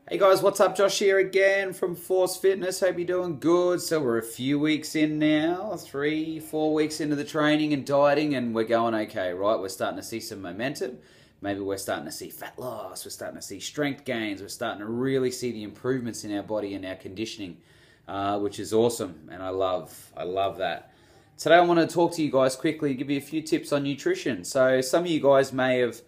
Hey guys, what's up? Josh here again from Force Fitness. Hope you're doing good. So we're a few weeks in now, 3-4 weeks into the training and dieting, and we're going okay, right? We're starting to see some momentum. Maybe we're starting to see fat loss. We're starting to see strength gains. We're starting to really see the improvements in our body and our conditioning, which is awesome, and I love that. Today I want to talk to you guys quickly, give you a few tips on nutrition. So some of you guys may have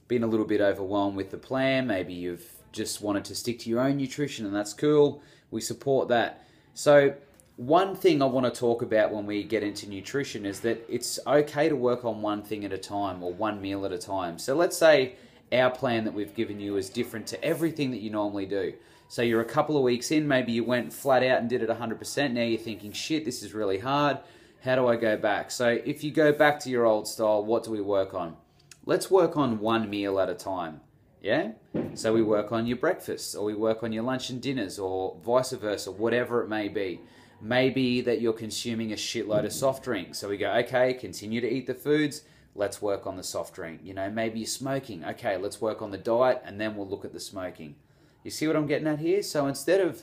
been a little bit overwhelmed with the plan. Maybe you've just wanted to stick to your own nutrition, and that's cool. We support that. So one thing I want to talk about when we get into nutrition is that it's okay to work on one thing at a time or one meal at a time. So let's say our plan that we've given you is different to everything that you normally do. So you're a couple of weeks in, maybe you went flat out and did it 100%. Now you're thinking, shit, this is really hard. How do I go back? So if you go back to your old style, what do we work on? Let's work on one meal at a time. Yeah? So we work on your breakfasts, or we work on your lunch and dinners, or vice versa, whatever it may be. Maybe that you're consuming a shitload of soft drinks. So we go, okay, continue to eat the foods, let's work on the soft drink. You know, maybe you're smoking. Okay, let's work on the diet, and then we'll look at the smoking. You see what I'm getting at here? So instead of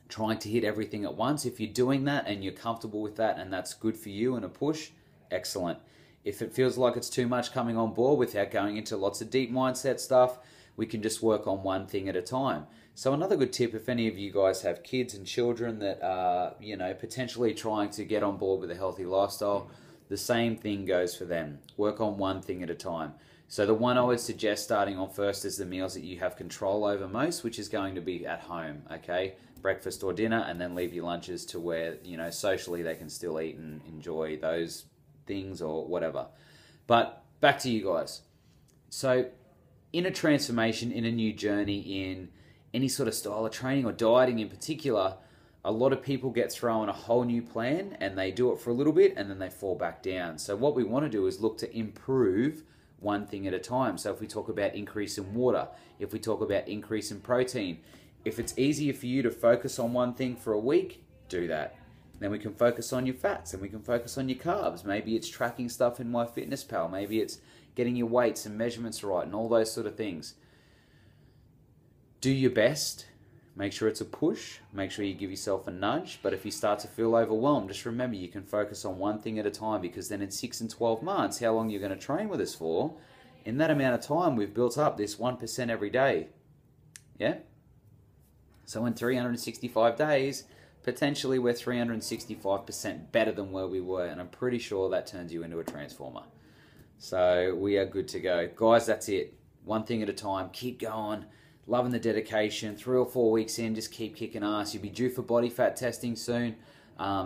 trying to hit everything at once, if you're doing that and you're comfortable with that and that's good for you and a push, excellent. If it feels like it's too much coming on board without going into lots of deep mindset stuff, we can just work on one thing at a time. So another good tip, if any of you guys have kids and children that are, potentially trying to get on board with a healthy lifestyle, the same thing goes for them. Work on one thing at a time. So the one I would suggest starting on first is the meals that you have control over most, which is going to be at home, okay? Breakfast or dinner, and then leave your lunches to where, socially they can still eat and enjoy those things or whatever. But back to you guys. So in a transformation, in a new journey, in any sort of style of training or dieting in particular, a lot of people get thrown a whole new plan and they do it for a little bit and then they fall back down. So what we want to do is look to improve one thing at a time. So if we talk about increase in water, if we talk about increase in protein, if it's easier for you to focus on one thing for a week, do that. Then we can focus on your fats and we can focus on your carbs. Maybe it's tracking stuff in MyFitnessPal. Maybe it's getting your weights and measurements right and all those sort of things. Do your best. Make sure it's a push. Make sure you give yourself a nudge. But if you start to feel overwhelmed, just remember you can focus on one thing at a time, because then in 6 and 12 months, how long you're going to train with us for, in that amount of time, we've built up this 1% every day. Yeah? So in 365 days, potentially we're 365% better than where we were, and I'm pretty sure that turns you into a transformer. So we are good to go. Guys, that's it. One thing at a time. Keep going. Loving the dedication. 3 or 4 weeks in, just keep kicking ass. You'll be due for body fat testing soon.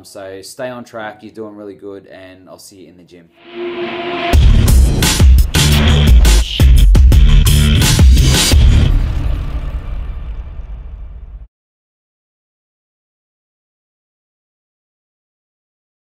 So stay on track. You're doing really good, and I'll see you in the gym.